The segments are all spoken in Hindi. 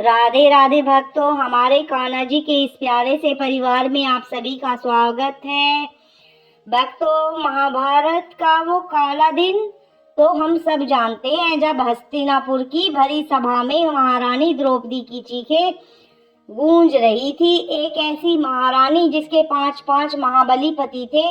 राधे राधे भक्तों, हमारे कान्हा जी के इस प्यारे से परिवार में आप सभी का स्वागत है। भक्तों, महाभारत का वो काला दिन तो हम सब जानते हैं, जब हस्तिनापुर की भरी सभा में महारानी द्रौपदी की चीखें गूंज रही थी। एक ऐसी महारानी जिसके 5-5 महाबली पति थे,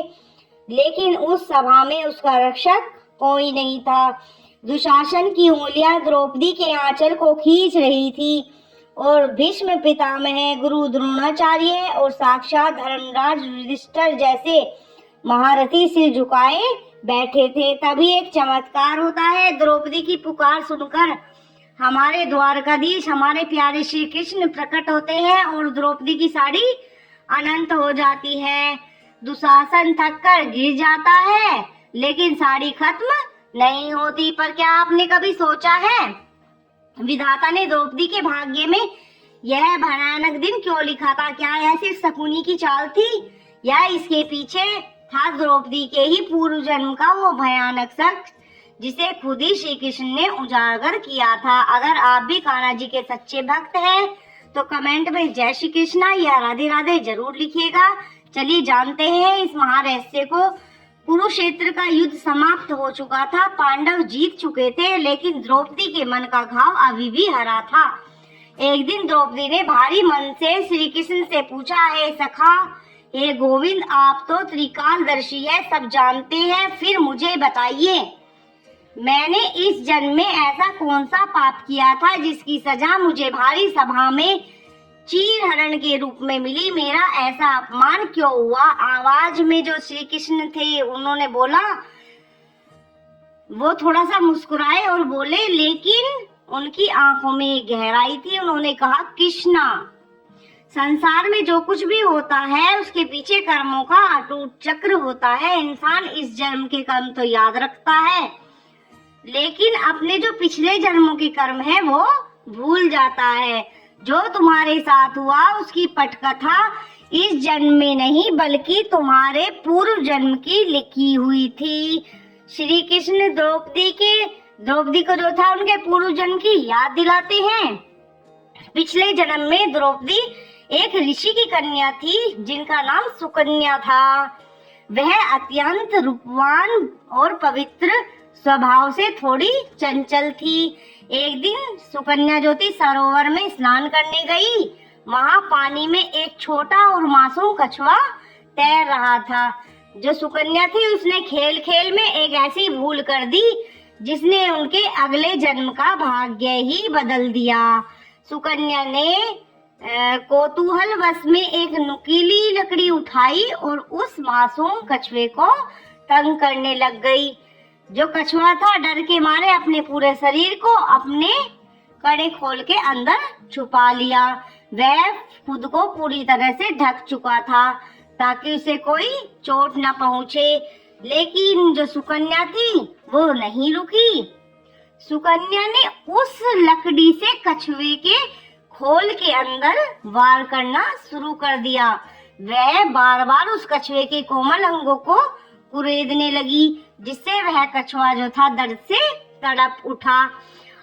लेकिन उस सभा में उसका रक्षक कोई नहीं था। दुशासन की उंगलियां द्रौपदी के आंचल को खींच रही थी और भीष्म पितामह, गुरु द्रोणाचार्य और साक्षात धर्मराज युधिष्ठिर जैसे महारथी सिर झुकाए बैठे थे। तभी एक चमत्कार होता है। द्रौपदी की पुकार सुनकर हमारे द्वारकाधीश, हमारे प्यारे श्री कृष्ण प्रकट होते हैं और द्रौपदी की साड़ी अनंत हो जाती है। दुशासन थककर गिर जाता है, लेकिन साड़ी खत्म नहीं होती। पर क्या आपने कभी सोचा है, विधाता ने द्रौपदी के भाग्य में यह भयानक दिन क्यों लिखा था? क्या यह सिर्फ शकुनी की चाल थी, या इसके पीछे था द्रौपदी के ही पूर्व जन्म का वो भयानक सच, जिसे खुद ही श्री कृष्ण ने उजागर किया था? अगर आप भी कान्हा जी के सच्चे भक्त हैं, तो कमेंट में जय श्री कृष्णा या राधे राधे जरूर लिखिएगा। चलिए जानते हैं इस महारहस्य को। कुरुक्षेत्र का युद्ध समाप्त हो चुका था, पांडव जीत चुके थे, लेकिन द्रौपदी के मन का घाव अभी भी हरा था। एक दिन द्रौपदी ने भारी मन से श्री कृष्ण से पूछा, हे सखा, हे गोविंद, आप तो त्रिकालदर्शी है, सब जानते हैं, फिर मुझे बताइए, मैंने इस जन्म में ऐसा कौन सा पाप किया था जिसकी सजा मुझे भारी सभा में चीर हरण के रूप में मिली? मेरा ऐसा अपमान क्यों हुआ? आवाज में जो श्री कृष्ण थे, उन्होंने बोला, वो थोड़ा सा मुस्कुराए और बोले, लेकिन उनकी आंखों में गहराई थी। उन्होंने कहा, कृष्णा, संसार में जो कुछ भी होता है उसके पीछे कर्मों का अटूट चक्र होता है। इंसान इस जन्म के कर्म तो याद रखता है, लेकिन अपने जो पिछले जन्मों के कर्म है वो भूल जाता है। जो तुम्हारे साथ हुआ उसकी पटकथा इस जन्म में नहीं, बल्कि तुम्हारे पूर्व जन्म की लिखी हुई थी। श्री कृष्ण द्रौपदी को जो था उनके पूर्व जन्म की याद दिलाते हैं। पिछले जन्म में द्रौपदी एक ऋषि की कन्या थी, जिनका नाम सुकन्या था। वह अत्यंत रूपवान और पवित्र स्वभाव से थोड़ी चंचल थी। एक दिन सुकन्या जो थी सरोवर में स्नान करने गई। वहां पानी में एक छोटा और मासूम कछुआ तैर रहा था। जो सुकन्या थी उसने खेल खेल में एक ऐसी भूल कर दी जिसने उनके अगले जन्म का भाग्य ही बदल दिया। सुकन्या ने कौतूहलवश में एक नुकीली लकड़ी उठाई और उस मासूम कछुए को तंग करने लग गई। जो कछुआ था डर के मारे अपने पूरे शरीर को अपने कड़े खोल के अंदर छुपा लिया। वह खुद को पूरी तरह से ढक चुका था ताकि उसे कोई चोट न पहुंचे, लेकिन जो सुकन्या थी वो नहीं रुकी। सुकन्या ने उस लकड़ी से कछुए के खोल के अंदर वार करना शुरू कर दिया। वह बार बार उस कछुए के कोमल अंगों को कुरेदने लगी, जिससे वह कछुआ जो था दर्द से तड़प उठा।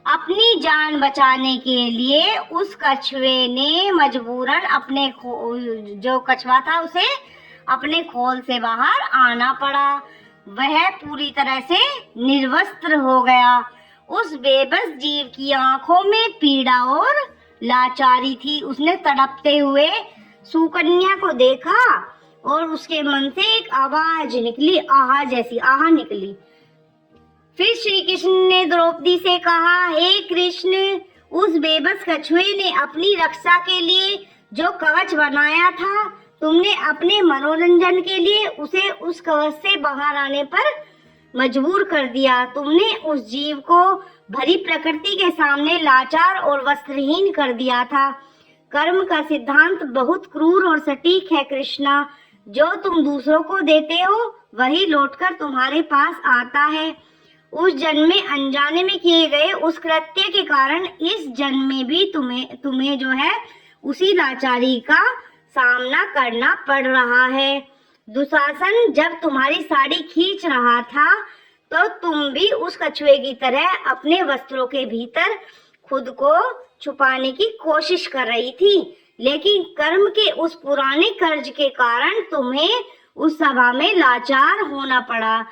अपनी जान बचाने के लिए उस कछुए ने मजबूरन जो कछुआ था उसे अपने खोल से बाहर आना पड़ा। वह पूरी तरह से निर्वस्त्र हो गया। उस बेबस जीव की आंखों में पीड़ा और लाचारी थी। उसने तड़पते हुए सुकन्या को देखा और उसके मन से एक आवाज निकली, आहा जैसी आहा निकली। फिर श्री कृष्ण ने द्रौपदी से कहा, हे कृष्ण, उस बेबस कछुए ने अपनी रक्षा के लिए जो कवच बनाया था, तुमने अपने मनोरंजन के लिए उसे उस कवच से बाहर आने पर मजबूर कर दिया। तुमने उस जीव को भरी प्रकृति के सामने लाचार और वस्त्रहीन कर दिया था। कर्म का सिद्धांत बहुत क्रूर और सटीक है कृष्णा। जो तुम दूसरों को देते हो वही लौटकर तुम्हारे पास आता है। उस जन्म में अनजाने में किए गए उस कृत्य के कारण इस जन्म में भी तुम्हें जो है उसी लाचारी का सामना करना पड़ रहा है। दुशासन जब तुम्हारी साड़ी खींच रहा था, तो तुम भी उस कछुए की तरह अपने वस्त्रों के भीतर खुद को छुपाने की कोशिश कर रही थी, लेकिन कर्म के उस पुराने कर्ज के कारण तुम्हें उस सभा में लाचार होना पड़ा।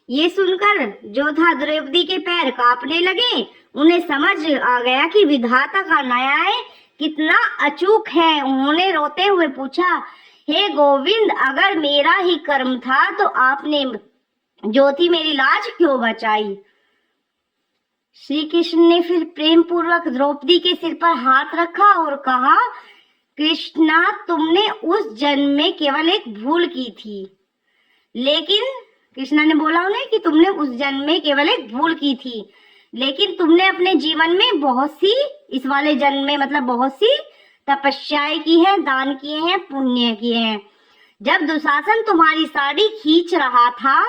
ये सुनकर जोधा द्रौपदी के पैर कांपने लगे। उन्हें समझ आ गया कि विधाता का न्याय कितना अचूक है। उन्होंने रोते हुए पूछा, हे गोविंद, अगर मेरा ही कर्म था तो आपने ज्योति मेरी लाज क्यों बचाई? श्री कृष्ण ने फिर प्रेम पूर्वक द्रौपदी के सिर पर हाथ रखा और कहा, कृष्णा, तुमने उस जन्म में केवल एक भूल की थी। लेकिन कृष्णा ने बोला उन्हें कि तुमने उस जन्म में केवल एक भूल की थी, लेकिन तुमने अपने जीवन में बहुत सी, इस वाले जन्म में मतलब बहुत सी तपस्याएं की है, दान किए हैं, पुण्य किए हैं। जब दुशासन तुम्हारी साड़ी खींच रहा था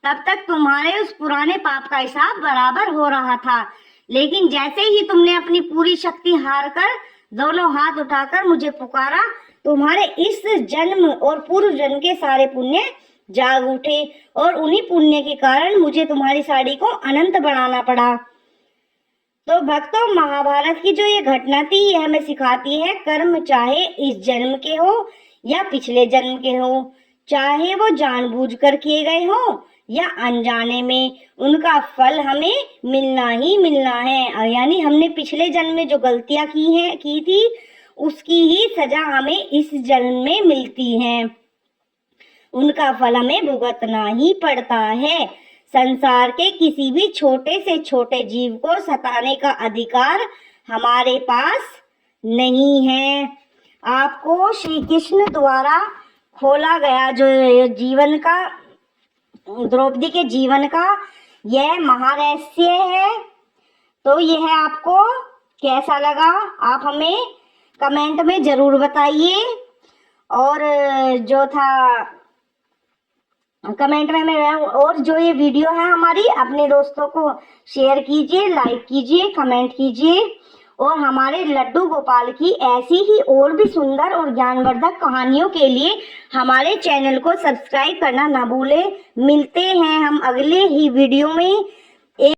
तब तक तुम्हारे उस पुराने पाप का हिसाब बराबर हो रहा था, लेकिन जैसे ही तुमने अपनी पूरी शक्ति हार कर दोनों हाथ उठाकर मुझे पुकारा, तुम्हारे इस जन्म और पूर्व जन्म के सारे पुण्य जाग उठे और उन्हीं पुण्य के कारण मुझे तुम्हारी साड़ी को अनंत बनाना पड़ा। तो भक्तों, महाभारत की जो ये घटना थी, ये हमें सिखाती है कर्म चाहे इस जन्म के हो या पिछले जन्म के हो, चाहे वो जानबूझकर किए गए हो या अनजाने में, उनका फल हमें मिलना ही मिलना है। यानी हमने पिछले जन्म में जो गलतियां की थी उसकी ही सजा हमें इस जन्म में मिलती है, उनका फल हमें भुगतना ही पड़ता है। संसार के किसी भी छोटे से छोटे जीव को सताने का अधिकार हमारे पास नहीं है। आपको श्री कृष्ण द्वारा खोला गया जो जीवन का, द्रौपदी के जीवन का यह महारहस्य है, तो यह आपको कैसा लगा आप हमें कमेंट में जरूर बताइए। और जो था कमेंट में और जो ये वीडियो है हमारी, अपने दोस्तों को शेयर कीजिए, लाइक कीजिए, कमेंट कीजिए और हमारे लड्डू गोपाल की ऐसी ही और भी सुंदर और ज्ञानवर्धक कहानियों के लिए हमारे चैनल को सब्सक्राइब करना ना भूलें। मिलते हैं हम अगले ही वीडियो में।